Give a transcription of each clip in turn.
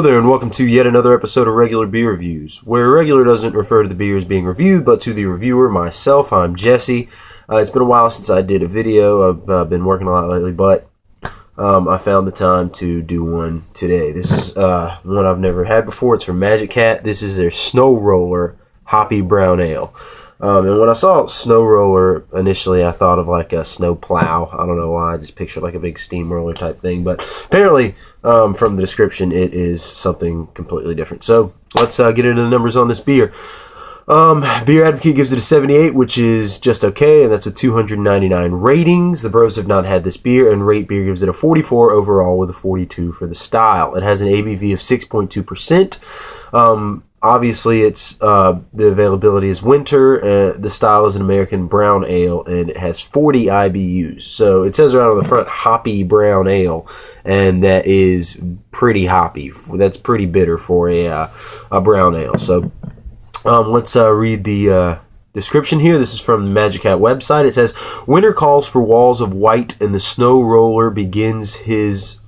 Hello there, and welcome to yet another episode of Regular Beer Reviews, where regular doesn't refer to the beers being reviewed, but to the reviewer, myself. I'm Jesse. It's been a while since I did a video. I've been working a lot lately, but I found the time to do one today. This is one I've never had before. It's from Magic Hat. This is their Snow Roller Hoppy Brown Ale. And when I saw Snow Roller initially, I thought of like a snow plow. I don't know why. I just pictured like a big steamroller type thing. But apparently, from the description, it is something completely different. So let's get into the numbers on this beer. Beer Advocate gives it a 78, which is just okay, and that's with 299 ratings. The Bros have not had this beer, and Rate Beer gives it a 44 overall with a 42 for the style. It has an ABV of 6.2%. Obviously, it's the availability is winter. The style is an American brown ale, and it has 40 IBUs. So it says right on the front, Hoppy Brown Ale, and that is pretty hoppy. That's pretty bitter for a brown ale. So let's read the description here. This is from the Magic Hat website. It says, "Winter calls for walls of white, and the snow roller begins his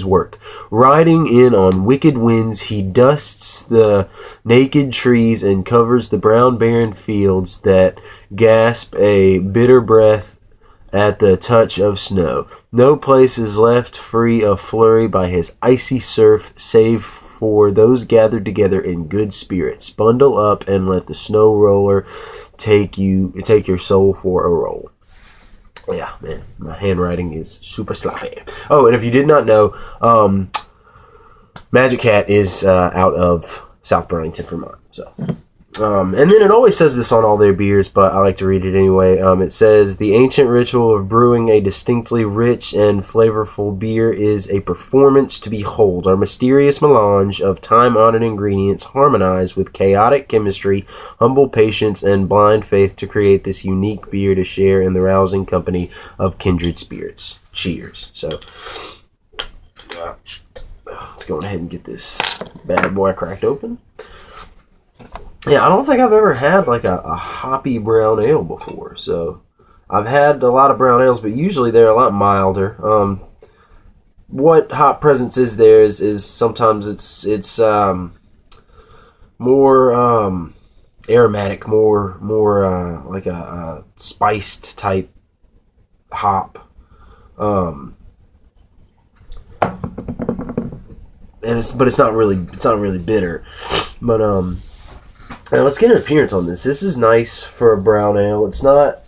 work. Riding in on wicked winds, he dusts the naked trees and covers the brown barren fields that gasp a bitter breath at the touch of snow. No place is left free of flurry by his icy surf, save for those gathered together in good spirits. Bundle up and let the snow roller take your soul for a roll." Yeah, man, my handwriting is super sloppy. Oh, and if you did not know, Magic Hat is out of South Burlington, Vermont. So, and then it always says this on all their beers, but I like to read it anyway. It says, "The ancient ritual of brewing a distinctly rich and flavorful beer is a performance to behold. Our mysterious melange of time-honored ingredients harmonize with chaotic chemistry, humble patience, and blind faith to create this unique beer to share in the rousing company of kindred spirits. Cheers." So, let's go ahead and get this bad boy cracked open. Yeah, I don't think I've ever had like a hoppy brown ale before. So I've had a lot of brown ales, but usually they're a lot milder. What hop presence is there is sometimes it's more aromatic, more like a spiced type hop. And it's not really bitter, but now let's get an appearance on this. This is nice for a brown ale. It's not,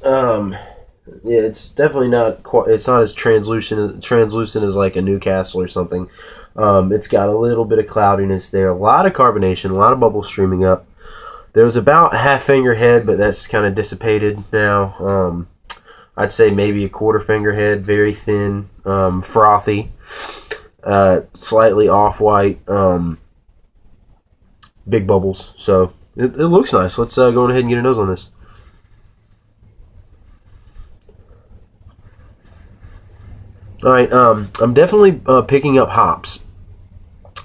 it's definitely not. It's not as translucent as like a Newcastle or something. It's got a little bit of cloudiness there. A lot of carbonation, a lot of bubbles streaming up. There was about a half finger head, but that's kind of dissipated now. I'd say maybe a quarter finger head, very thin, frothy, slightly off-white, big bubbles. So it looks nice. Let's go ahead and get a nose on this. All right, I'm definitely picking up hops.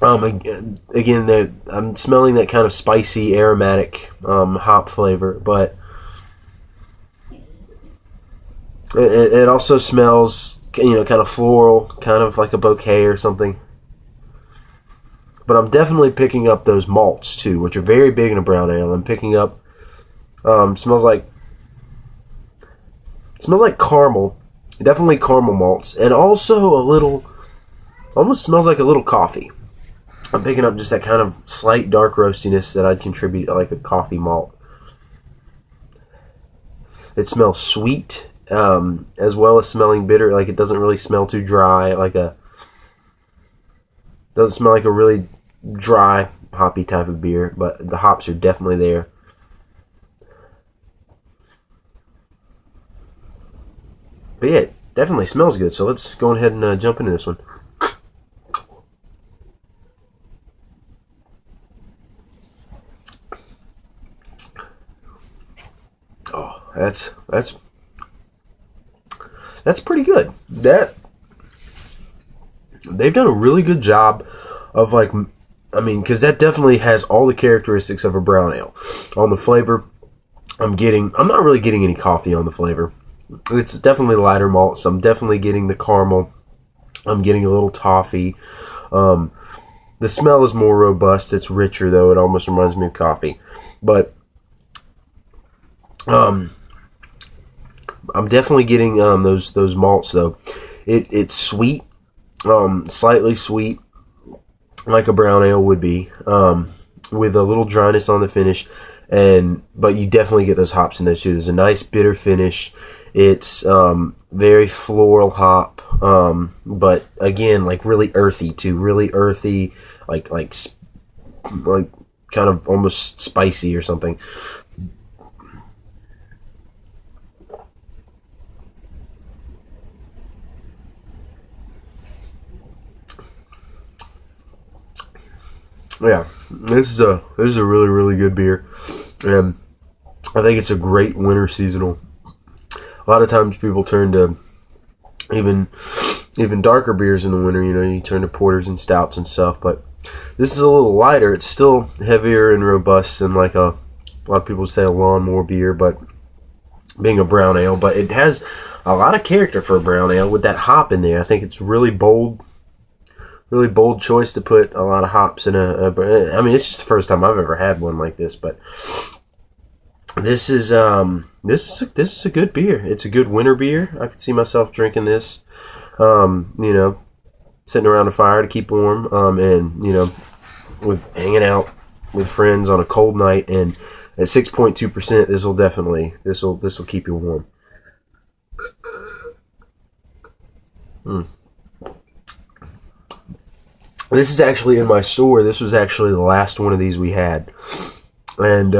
Again, I'm smelling that kind of spicy, aromatic hop flavor, but it also smells, kind of floral, kind of like a bouquet or something. But I'm definitely picking up those malts too, which are very big in a brown ale. I'm picking up smells like caramel, definitely caramel malts, and also almost smells like a little coffee. I'm picking up just that kind of slight dark roastiness that I'd contribute to like a coffee malt. It smells sweet, as well as smelling bitter. Like it doesn't really smell too dry. Doesn't smell like a really dry, hoppy type of beer, but the hops are definitely there. But yeah, it definitely smells good. So let's go ahead and jump into this one. Oh, that's pretty good. They've done a really good job of because that definitely has all the characteristics of a brown ale. On the flavor, I'm not really getting any coffee on the flavor. It's definitely lighter malts. I'm definitely getting the caramel. I'm getting a little toffee. The smell is more robust. It's richer, though. It almost reminds me of coffee. But I'm definitely getting those malts, though. It's sweet, slightly sweet, like a brown ale would be, with a little dryness on the finish. But you definitely get those hops in there too. There's a nice bitter finish. It's very floral hop, but again, like really earthy too. Really earthy, like kind of almost spicy or something. Yeah, this is a really, really good beer, and I think it's a great winter seasonal. A lot of times people turn to even darker beers in the winter. You know, you turn to porters and stouts and stuff, but this is a little lighter. It's still heavier and robust than like a lot of people say a lawnmower beer, but being a brown ale, but it has a lot of character for a brown ale with that hop in there. I think it's really bold choice to put a lot of hops in I mean, it's just the first time I've ever had one like this, but this is a good beer. It's a good winter beer. I could see myself drinking this, you know, sitting around a fire to keep warm, and you know, with hanging out with friends on a cold night. And at 6.2%, this will keep you warm. This is actually in my store. This was actually the last one of these we had. And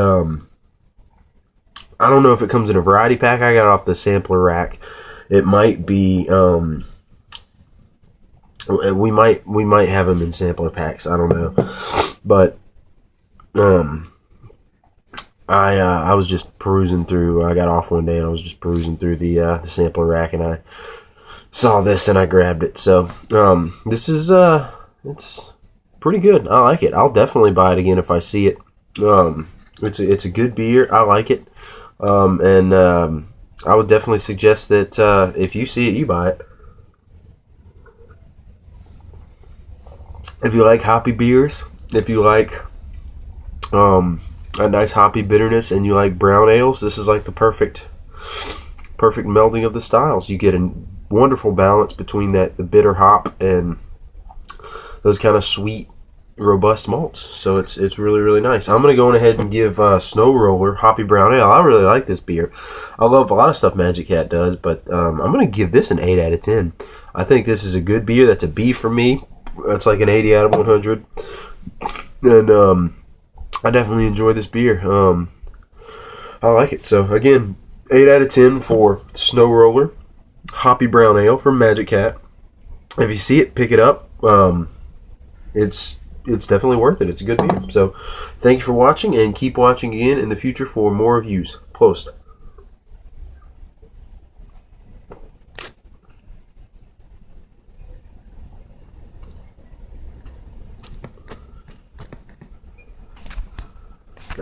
I don't know if it comes in a variety pack. I got it off the sampler rack. It might be we might have them in sampler packs. I don't know. But I was just perusing through. I got off one day and I was just perusing through the sampler rack, and I saw this and I grabbed it. So this is it's pretty good. I like it. I'll definitely buy it again if I see it. It's a good beer. I like it. And I would definitely suggest that if you see it, you buy it. If you like hoppy beers, if you like a nice hoppy bitterness, and you like brown ales, this is like the perfect melding of the styles. You get a wonderful balance between the bitter hop and those kind of sweet, robust malts. So it's really, really nice. I'm going to go ahead and give Snow Roller Hoppy Brown Ale. I really like this beer. I love a lot of stuff Magic Hat does, but I'm going to give this an 8 out of 10. I think this is a good beer. That's a B for me. That's like an 80 out of 100. And I definitely enjoy this beer. I like it. So again, 8 out of 10 for Snow Roller Hoppy Brown Ale from Magic Hat. If you see it, pick it up. It's definitely worth it. It's a good beer. So thank you for watching, and keep watching again in the future for more reviews. Prost.